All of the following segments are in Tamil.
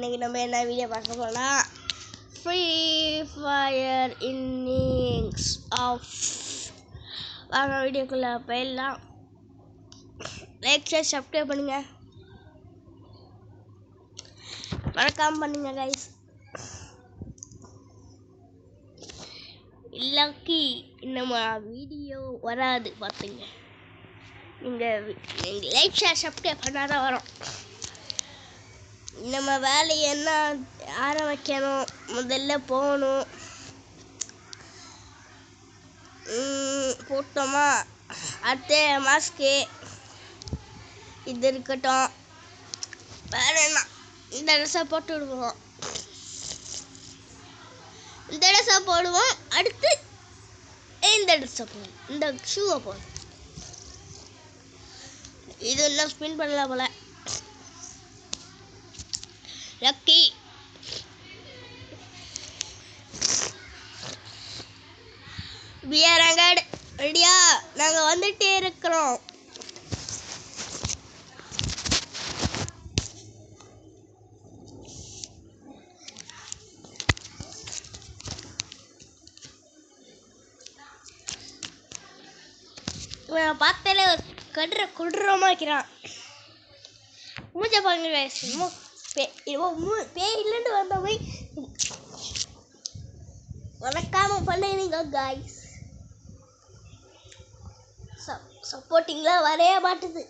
இன்னைக்கு நம்ம என்ன வீடியோ பார்க்க போனால் ஃப்ரீ ஃபயர் இன்னிங்ஸ் ஆஃப் வாங்க வீடியோக்குள்ளே போயிடலாம். லைக் ஷேர் சப்ஸ்கிரைப் பண்ணுங்க, மறக்காம பண்ணுங்க கைஸ். இல்லாக்கி நம்ம வீடியோ வராது பார்த்துங்க. நீங்கள் லைக் ஷேர் சப்ஸ்கிரைப் பண்ணாதான் வரும். நம்ம வேலை என்ன ஆரம்பிக்கணும், முதல்ல போகணும். போட்டோமா, அடுத்த மாஸ்க்கு இது இருக்கட்டும். வேற என்ன, இந்த ட்ரெஸ்ஸை போட்டு விடுவோம். இந்த ட்ரெஸ்ஸை போடுவோம். அடுத்து இந்த ட்ரெஸ்ஸை போடுவோம், இந்த ஷூவை போடுவோம். இது இன்னும் ஸ்பின் பண்ணலாம் போல. லக்கி பியரங்கட் ரெடியா? நாங்கள் வந்துட்டே இருக்கிறோம். பார்த்தாலே கொடூரமாக வைக்கிறான். மூஞ்ச பாருங்க, பேய் இல்லைன்னு வந்த போய் வணக்காம பண்ணுங்க காய்ஸ். சப்போர்ட்டிங்லாம் வரைய மாட்டுது.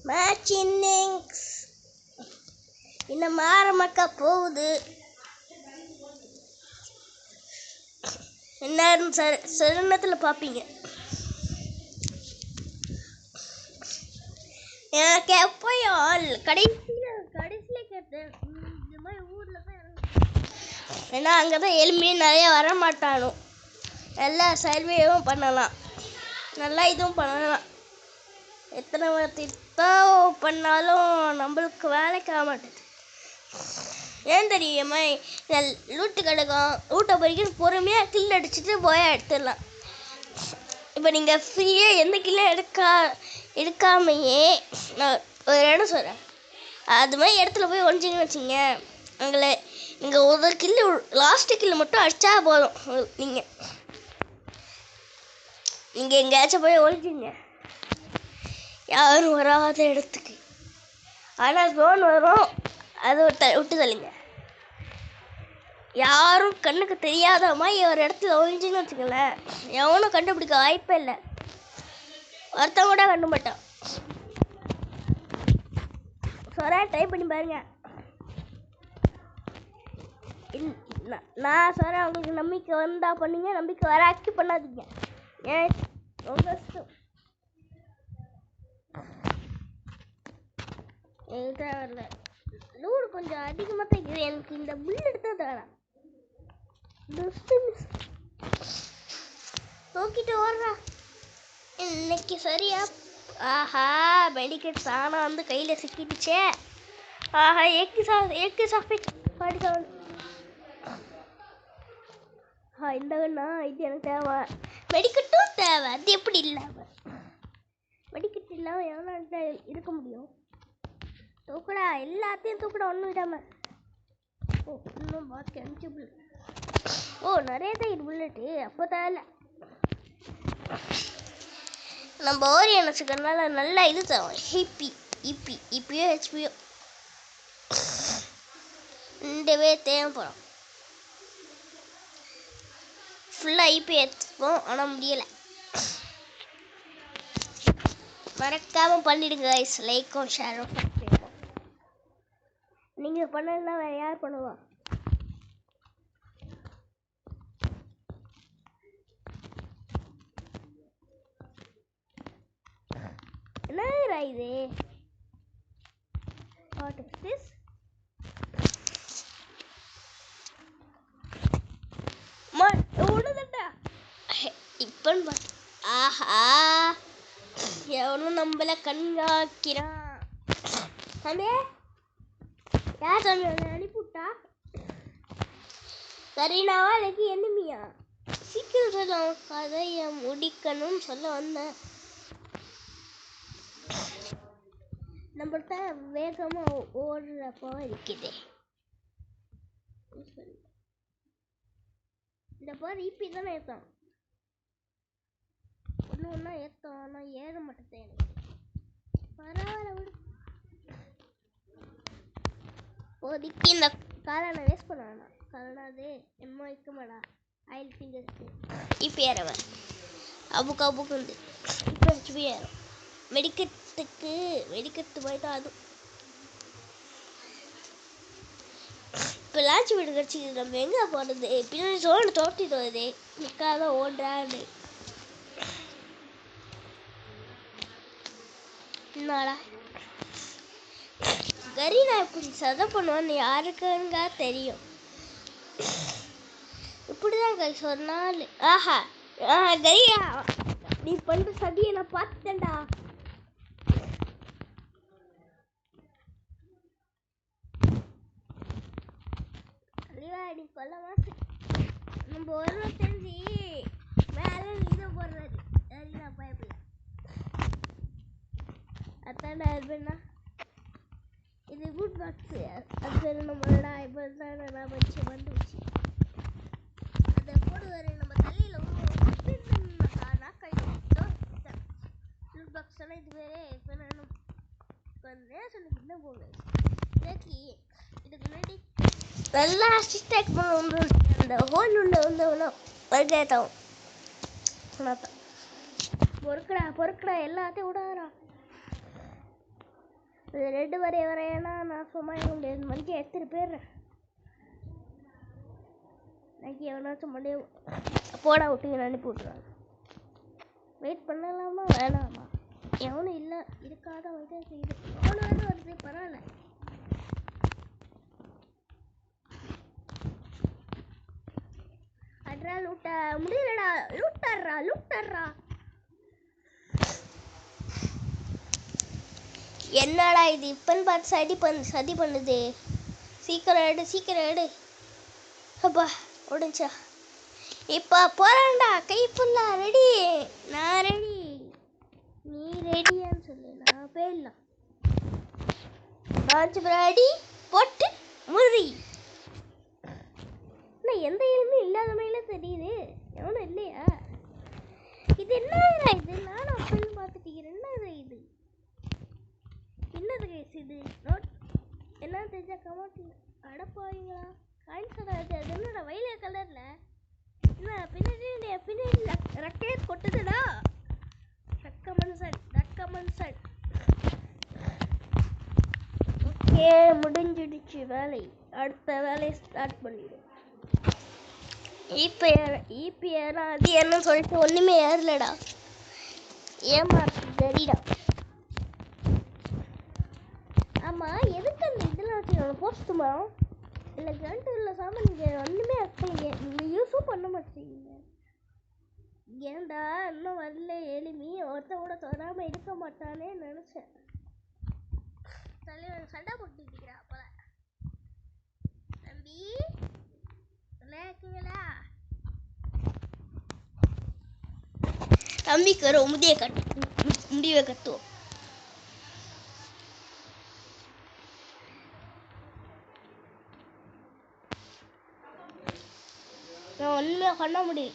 மேட்ச் இன்னிங்ஸ் இன்னும் ஆரம்பிக்க போகுது. என்ன சரணத்தில் பார்ப்பீங்க. எனக்கு எப்போயும் கடைசியில் கேட்டேன், இந்த மாதிரி ஊரில் தான் ஏன்னா அங்கே தான் எலும்பி நிறைய வர மாட்டானோ. நல்லா சர்வேவும் பண்ணலாம், நல்லா இதுவும் பண்ணலாம். எத்தனை திட்டம் பண்ணாலும் நம்மளுக்கு வேலைக்கு ஆக மாட்டேது. ஏன் தெரியுமா? லூட்டு கிடக்கும், லூட்டை பொறிக்கிட்டு பொறுமையாக கில் அடிச்சுட்டு போய் எடுத்துடலாம். இப்போ நீங்கள் ஃப்ரீயாக எந்த கில்லும் எடுக்காமையே நான் ஒரு இடம் சொல்கிறேன். அது மாதிரி இடத்துல போய் ஒழிஞ்சிங்கன்னு வச்சிங்க, நீங்கள் ஒரு கில்லு லாஸ்ட்டு கில்லு மட்டும் அடித்தா போதும். நீங்கள் எங்கேயாச்சும் போய் ஒழிஞ்சிங்க, யாரும் வராத இடத்துக்கு. ஆனால் ஜோன் வரும், அது விட்டு தள்ளிங்க. யாரும் கண்ணுக்கு தெரியாத மாதிரி ஒரு இடத்துல ஒழிஞ்சின்னு வச்சுக்கலேன், எவனும் கண்டுபிடிக்க வாய்ப்பே இல்லை. ஒருத்தன் கூட கண்டு மாட்டான். சொல்கிறேன், ட்ரை பண்ணி பாருங்க. நான் சொல்கிறேன், உங்களுக்கு நம்பிக்கை வந்தால் பண்ணுங்க, நம்பிக்கை வராக்கி பண்ணாதீங்க. ஏன் உங்கள் இஷ்டம். என்கிட்ட வரல லூடு கொஞ்சம் அதிகமாக தான் இருக்குது. எனக்கு இந்த புல்லட் தான் தரேன். தூக்கிட்டு ஓடுறா இன்னைக்கு சரியா? ஆஹா, மெடிக்கெட் தானா வந்து கையில் சிக்கிடுச்சே. ஆஹா, எக்கு சாப்பிட் 47. இந்த கண்ணா இது எனக்கு தேவை. மெடிக்கெட்டும் தேவை. அது எப்படி இல்லாமல்? மெடிக்கெட் இல்லாமல் எவ்வளோ இருக்க முடியும்? தூக்கடா, எல்லாத்தையும் தூக்கடா, ஒன்றும் விடாமல். ஓ, இன்னும் பார்த்து 5 புல்லட். ஓ, நிறைய தான் இது புல்லட்டு. அப்போ தேவை. நம்ம ஓரி நினச்சிக்கிறதுனால நல்லா இது தரோம். இப்பியோ ஹெச்பியோ ரெண்டுவே தேவைப்படும். ஃபுல்லாக ஐபி எடுத்துப்போம், ஆனால் முடியலை. மறக்காம பண்ணிடுங்க கைஸ், லைக்கும் ஷேரும் சப்ஸ்கிரைபும். நீங்க பண்ணலாம் வேற யார் பண்ணுவா? என்னடா இது? What is this? ஒண்ணுதண்டா இப்ப ஆஹா, எவனும் நம்மள கண்காக்கிறான். தம்பி, யார் தம்பி வந்து அனுப்பிவிட்டா? சரினாவா எனக்கு என்னமியா? சீக்கிரம் சொல்ல, கதையை முடிக்கணும்னு சொல்ல வந்தேன். நம்மள்கிட்ட வேகமா ஓடுறப்போ இருக்குது. இந்த பார் ஈபி தானே ஏற்றான். ஒன்று ஒன்றா ஏற்றான், ஆனால் ஏற மாட்டேன் எனக்கு. பரவாயில்ல விடு. இப்போதைக்கு இந்த காரை நான் வேஸ்ட் பண்ண வேணாம். காரணம் அது என்னமோ வைக்க மாடா ஆயில் ஃபிங்கர்ஸ்க்கு. இப்போ ஏறவன் அபுக்கு அபுக்கு வந்து இப்போ வச்சு ஏறும். வெடிக்கட்டு போயிட்டா அது. இப்போ லான்ச் வீடு கிடச்சிது. நம்ம எங்கே போகிறது? பின்னாடி சோழ தோட்டிட்டு வருது. நிற்காத ஓடுறான்னு என்னடா கரீனா இப்படி சதை பண்ணுவான்னு யாருக்குங்க தெரியும். இப்படிதான் கைஸ் ஒரு நாள். ஆஹா கரீனா, நீ பண்ற சதியை நான் பார்த்தேன்டா. நீ கொல்ல மாட்டேன். நம்ம ஒரு தெரிஞ்சு மேலே இதை போடுறது கரீனா பயப்பில்ல. அத்தாண்டா இருப்பேன்னா இது குட் பாக்ஸு. அது நம்மளோட இப்போ தான் நான் வச்சு வந்துச்சு. அதை போடுவார் நம்ம தலையில் குட் பாக்ஸ் எல்லாம் இது வேறு. இப்போ நான் இப்போ ரேஷனுக்கு என்ன போவேன் இன்னைக்கு. இதுக்கு முன்னாடி நல்லா ஸ்டிக் பண்ண அந்த ஹோல் உள்ள வந்தவனோ வருகேட்டாவும் பொறுக்கடா எல்லாத்தையும் விடாரா. இது 2 வரையனா நான் சும்மா இருக்க முடியாது. மணிக்கு எத்தனை பேர் எனக்கு எவனாச்சும் மண்டே போடா விட்டு அனுப்பி விட்ருவாங்க. வெயிட் பண்ணலாமா வேணாமா? எவனும் இல்லை இருக்காத வந்து செய்யுது. எவனு வேணும் வருது பரவாயில்ல. அட்ரா லூட்ட முடியலடா. லூட்டர்ரா என்னடா இது இப்பன்னு பார்த்து சதி பண்ணுது. சீக்கிரம் எடு. அப்பா உடஞ்சா. இப்போ போறான்டா. கை ஃபுல்லா ரெடி. நான் ரெடி. நீ ரெடியான்னு சொல்லு, நான் போயிடலாம். லான்ச் ரெடி போட்டு முறி. ஆனால் எந்த எலுமே இல்லாத மாதிரிலாம் தெரியுது. எவனும் இல்லையா? இது என்னடா இது? நானும் அப்படின்னு பார்த்துட்டீங்க. என்னது கைஸ் இது? நோட் என்ன தெரிஞ்சா கமெண்ட் அடப்பாவீங்களா? காயின்ஸோட அது என்னடா வயலட் கலரில் என்ன பின்னாடி ரக்கெட் கொட்டுதுடா. ரக்கமன்சன் ஓகே, முடிஞ்சிடுச்சு வேலை. அடுத்த வேலையை ஸ்டார்ட் பண்ணிவிடும். ஈபி ஏறா அது என்ன சொல்லிட்டு ஒன்றுமே ஏறலடா. ஏமாத்து சரிடா. ஆமாம், எதுக்கு அந்த இதெல்லாம் வச்சுக்கணும்? போஸ்ட்டுமா இல்லை கரண்ட் உள்ள சாமான் நீங்கள் ஒன்றுமே வைக்கலைங்க. நீங்கள் யூஸும் பண்ண மாட்டீங்க. ஏன்டா இன்னும் வரல எளிமி? ஒருத்த கூட தொடாமல் இருக்க மாட்டானே நினச்சேன். தலைவன் சண்டை போட்டுட்டு இருக்கிறா போல. தம்பி இருக்கீங்களா? தம்பிக்கு வர முடிவை கட்டுவோம். நான் ஒன்றுமே பண்ண முடியல.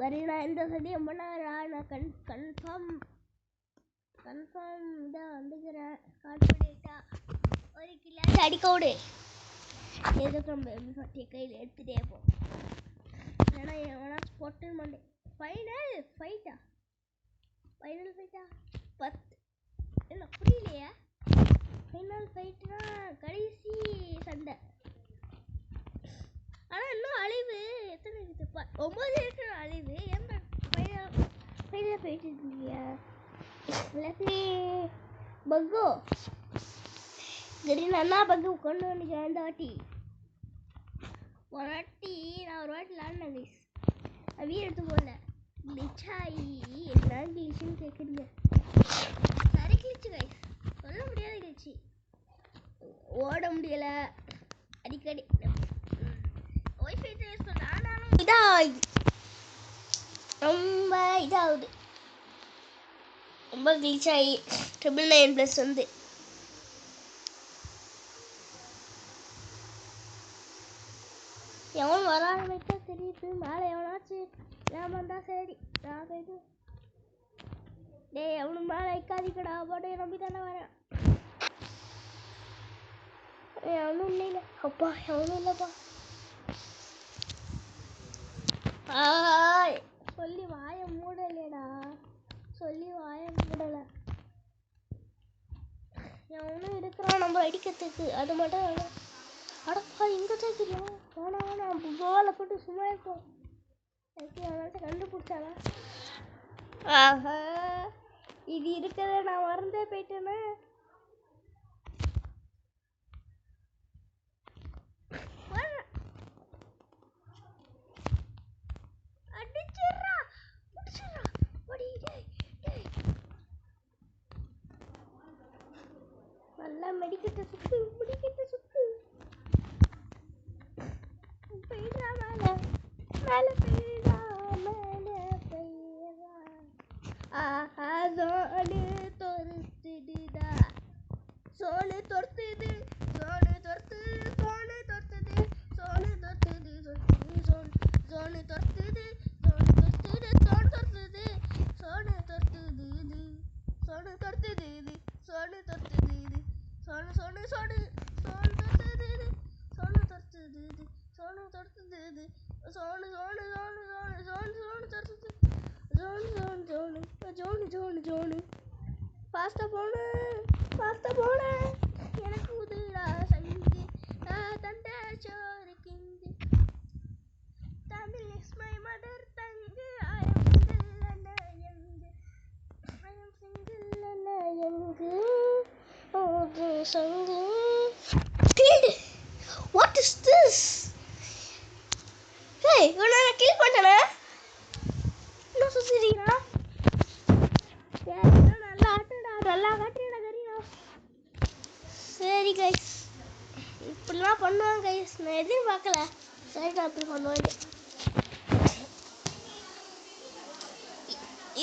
கரீனா எந்த சதியும் பண்ணாரா? நான் கன்ஃபார்ம் தான் வந்துக்கிறேன். கான்ஃபிடென்ட்டா ஒரு கிளாஸ் அடிக்க விடு. எதுக்கு நம்ம எப்படி கையில் எடுத்துகிட்டே போ. ஏன்னா எவனா 14 மண்டே ஃபைனல் ஃபைட்டா 10 என்ன புரியலையா ஃபைனல் ஃபைட்னா கடைசி சண்டை ஆனால் இன்னும் அழிவு எத்தனை இருக்குது 9 இருக்கிற அழிவு ஏன் ஃபைனல் ஃபைட் இருக்கீங்க இல்லாட்டி பக்கோ திடீர்னு அண்ணா பக்கு கொண்டு வந்துக்கிறேன் இந்த வாட்டி நான் ஒரு வாட்டி விளாட்னேன் கைஸ் அவையே எடுத்து போடல கிளிச்சாயி என்ன கிளிச்சுன்னு கேட்குறீங்க சரி கிளிச்சு கைஸ் சொல்ல முடியாத கிளிச்சு ஓட முடியலை அடிக்கடி ஒய்ஃபை யூஸ் பண்ண ஆனாலும் ரொம்ப இதாகுது ரொம்ப கிளிச்சாயி 999+ வந்து எவன் வர ஆரம்பிச்சா தெரியுது மேலே எவனாச்சும் ஏமாந்தா சரி நான் போயிட்டு டேய் எவனும் மேலே வைக்காதிக்கடா போட்டு நம்பி தானே வரேன் எவனும் இல்லை அப்பா எவனும் இல்லைப்பா சொல்லி வாயை மூடலையடா சொல்லி வாயை மூடலை எவனும் இருக்கிறான் நம்ம அடிக்கிறதுக்கு அது மட்டும் அடப்பா இங்கே தான் தெரியும் வேணாம் கோலை போட்டு சும்மா இருக்கும் எனக்கு எவனாச்சும் கண்டுபிடிச்சானா ஆஹா இது இருக்கிறத நான் மறந்தே போயிட்டேன்னா அடிச்சிடுறா பிடிச்சிடுறா நல்லா மெடிக்கிட்ட சுத்து பெய்தா மேலே பெய்தா ஆஹா சோனு தொறுத்துடுதா சோனு தொறுத்துது சோனு தொறுத்துது சோனு தொறுத்துது சோனு தொறுத்துது சோனு தொறுத்துது சோனு தொறுத்துது சோனு தொறுத்துது சோனு தொறுத்துது சோனு தொறுத்துது சோனு தொறுத்துது சோனு சோனு சோனு சோனு தொறுத்துது சோனு தொறுத்துது சோனு தொறுத்துது சோனு சோனு சோனு சோனு சோனு சோனு தொறுத்துது ஜோனு ஃபாஸ்ட்டாக போன எனக்கு உதுடா சங்கி தண்டா சோறு king Tamil is my mother தங்கு ஐ am single and young okay சங்கு What is this? Hey, இவனை நான் கில் பண்ணிட்டேனே என்ன சுத்துறீங்களா நல்லா காட்டுறா கரீனா சரி கைஸ் இப்படிலாம் பண்ணுவாங்க கைஸ் நான் எதையும் பார்க்கல சரி நான் இப்படி பண்ணுவாங்க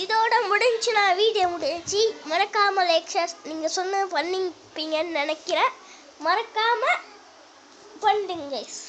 இதோட முடிஞ்சுன்னா வீடியோ முடிஞ்சு மறக்காமல் லைக் ஷேர் நீங்கள் சொன்ன பண்ணிப்பீங்கன்னு நினைக்கிறேன் மறக்காமல் பண்ணுங்க கைஸ்